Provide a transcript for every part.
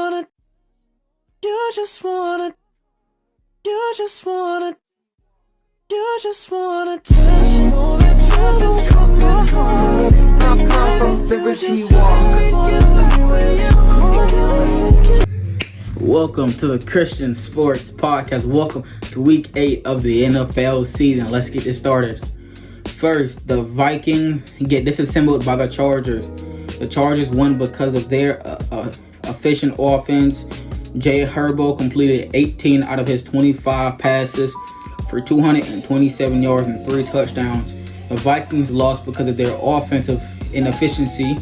wanna, you just wanna, you just wanna, you just wanna touch it. I'm from Liberty Walk. Welcome to the Christian Sports Podcast. Welcome to week 8 of the NFL season. Let's get this started. First, the Vikings get disassembled by the Chargers. The Chargers won because of their efficient offense. Jay Herbo completed 18 out of his 25 passes for 227 yards and 3 touchdowns. The Vikings lost because of their offensive inefficiency,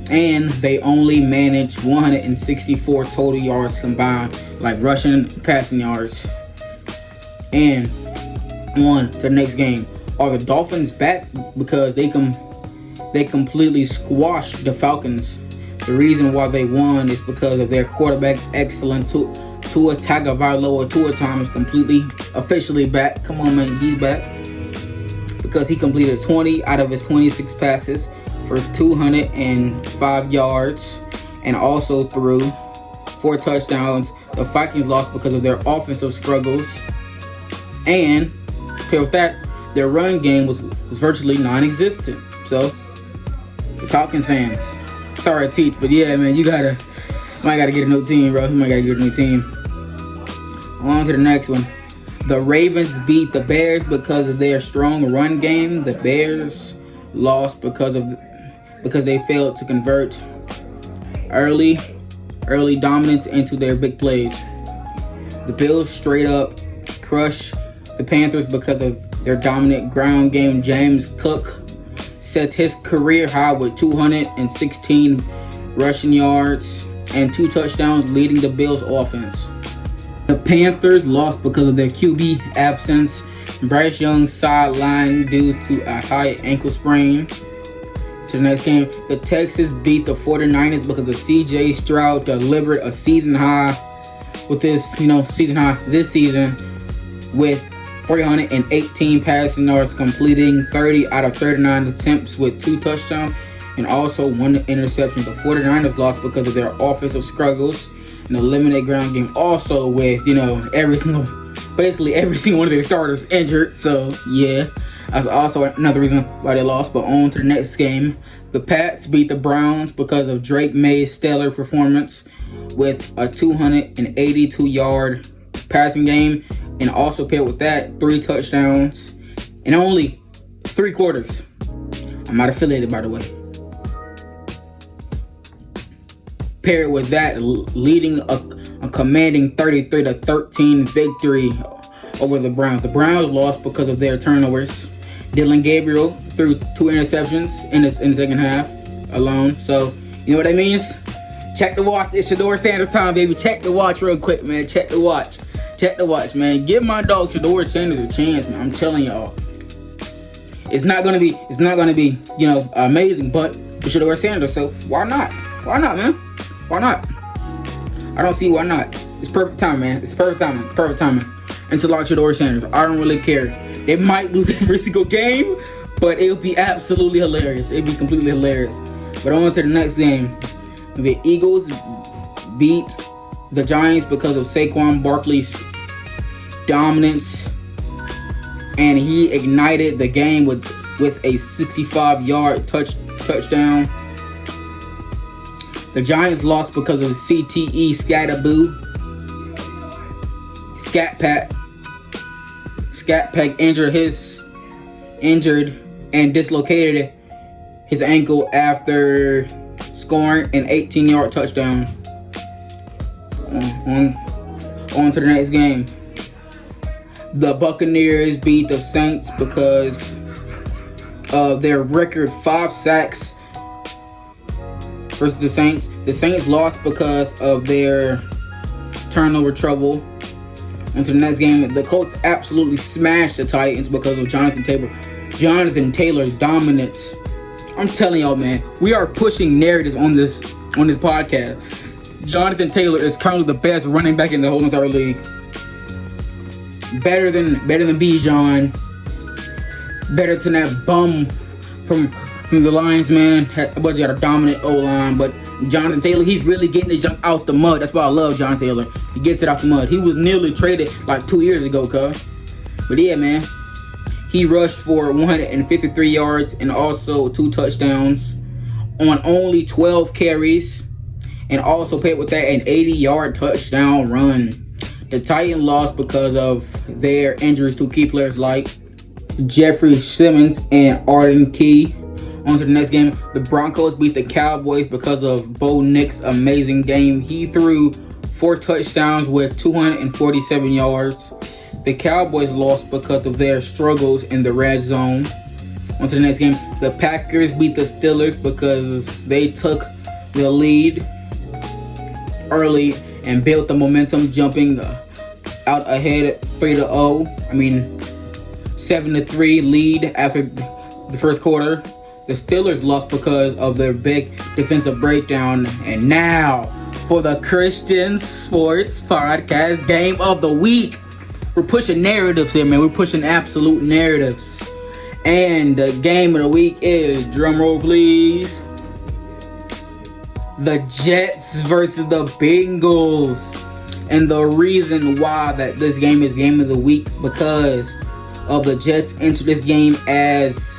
and they only managed 164 total yards combined, like rushing and passing yards. And on to the next game. Are the Dolphins back? Because they completely squashed the Falcons. The reason why they won is because of their quarterback, excellent Tua Tagovailoa. Tua Tom is officially back. Come on, man, he's back. Because he completed 20 out of his 26 passes for 205 yards and also threw 4 touchdowns. The Vikings lost because of their offensive struggles. And paired with that, their run game was virtually non-existent. So, the Falcons fans, sorry to teach, but yeah, man, might gotta get a new team, bro. You might gotta get a new team. On to the next one. The Ravens beat the Bears because of their strong run game. The Bears lost because they failed to convert early dominance into their big plays. The Bills straight up crushed the Panthers because of their dominant ground game. James Cook sets his career high with 216 rushing yards and 2 touchdowns, leading the Bills' offense. The Panthers lost because of their QB absence. Bryce Young sidelined due to a high ankle sprain. To the next game, the Texans beat the 49ers because of CJ Stroud delivered a season high this season with 318 passing yards, completing 30 out of 39 attempts with 2 touchdowns and also 1 interception. The 49ers lost because of their offensive struggles and the limited ground game, also with basically every single one of their starters injured. So yeah, that's also another reason why they lost. But on to the next game. The Pats beat the Browns because of Drake May's stellar performance with a 282-yard passing game, and also paired with that 3 touchdowns in only 3 quarters. I'm not affiliated, by the way. Paired with that, leading a commanding 33-13 victory over the Browns. The Browns lost because of their turnovers. Dylan Gabriel threw 2 interceptions in the second half alone. So, you know what that means? Check the watch. It's Shedeur Sanders time, baby. Check the watch real quick, man. Check the watch. Check the watch, man. Give my dog Shedeur Sanders a chance, man. I'm telling y'all. It's not gonna be, amazing, but it's Shedeur Sanders, so why not? Why not, man? Why not? I don't see why not. It's perfect time, man. It's perfect timing. It's perfect timing. And to launch Shedeur Sanders, I don't really care. They might lose every single game, but it'll be absolutely hilarious. It'll be completely hilarious. But on to the next game. The Eagles beat the Giants because of Saquon Barkley's dominance, and he ignited the game with a 65-yard touchdown. The Giants lost because of CTE Scataboo. Scat Pack injured and dislocated his ankle after scoring an 18-yard touchdown. On to the next game. The Buccaneers beat the Saints because of their record 5 sacks versus the Saints. The Saints lost because of their turnover trouble. On to the next game. The Colts absolutely smashed the Titans because of Jonathan Taylor's dominance. I'm telling y'all, man, we are pushing narratives on this podcast. Jonathan Taylor is currently the best running back in the whole entire league. Better than Bijan. Better than that bum from the Lions, man. But you got a dominant O-line, but Jonathan Taylor, he's really getting the jump out the mud. That's why I love Jonathan Taylor. He gets it out the mud. He was nearly traded like 2 years ago, cuz. But yeah, man. He rushed for 153 yards and also 2 touchdowns on only 12 carries. And also paired with that an 80-yard touchdown run. The Titans lost because of their injuries to key players like Jeffrey Simmons and Arden Key. On to the next game. The Broncos beat the Cowboys because of Bo Nix's amazing game. He threw 4 touchdowns with 247 yards. The Cowboys lost because of their struggles in the red zone. On to the next game. The Packers beat the Steelers because they took the lead early and built the momentum, jumping out ahead 7-3 lead after the first quarter. The Steelers lost because of their big defensive breakdown. And now for the Christian Sports Podcast Game of the Week. We're pushing narratives here, man. We're pushing absolute narratives. And the game of the week is, drumroll please, the Jets versus the Bengals. And the reason why that this game is game of the week, because of the Jets entered this game as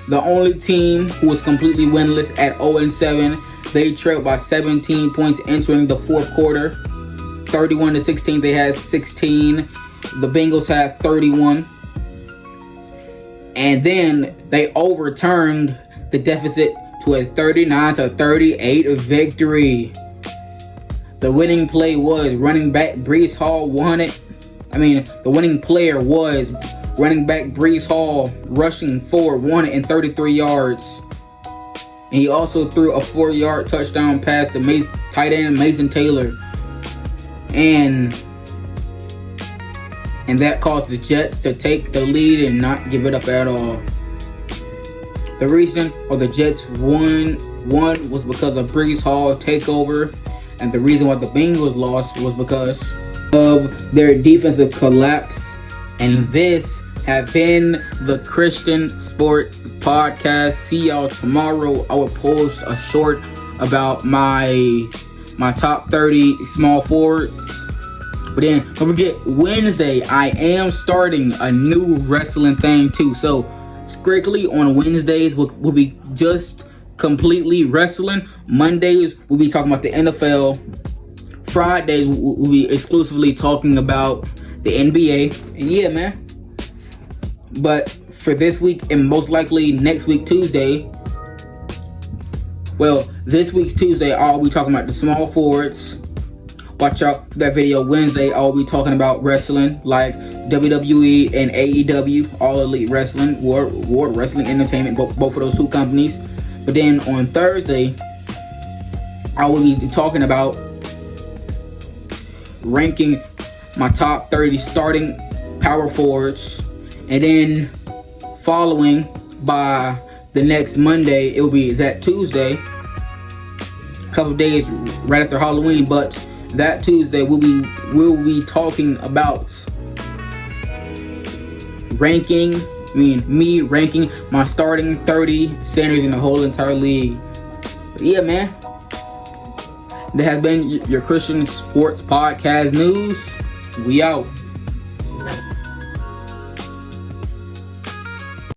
the only team who was completely winless at 0-7. They trailed by 17 points entering the fourth quarter. 31-16, they had 16. The Bengals had 31. And then they overturned the deficit to a 39-38 victory. The winning play was running back Breece Hall the winning player was running back Breece Hall, rushing for 133 yards. And he also threw a 4-yard touchdown pass to tight end Mason Taylor. And that caused the Jets to take the lead and not give it up at all. The reason why the Jets won was because of Breece Hall takeover, and the reason why the Bengals lost was because of their defensive collapse. And this have been the Christian Sports Podcast. See y'all tomorrow. I will post a short about my top 30 small forwards. But then don't forget, Wednesday I am starting a new wrestling thing too. So strictly on Wednesdays will be just completely wrestling. Mondays we'll be talking about the NFL. Fridays we'll be exclusively talking about the NBA. And yeah, man. But for this week and most likely next week Tuesday, this week's Tuesday I'll be talking about the small forwards. Watch out for that video. Wednesday I'll be talking about wrestling like WWE and AEW, All Elite Wrestling, World Wrestling Entertainment, both of those 2 companies. But then on Thursday I will be talking about ranking my top 30 starting power forwards. And then following by the next Monday, it will be that Tuesday, a couple days right after Halloween. But that Tuesday we'll be talking about ranking my starting 30 centers in the whole entire league. But yeah, man. That has been your Christian Sports Podcast News. We out.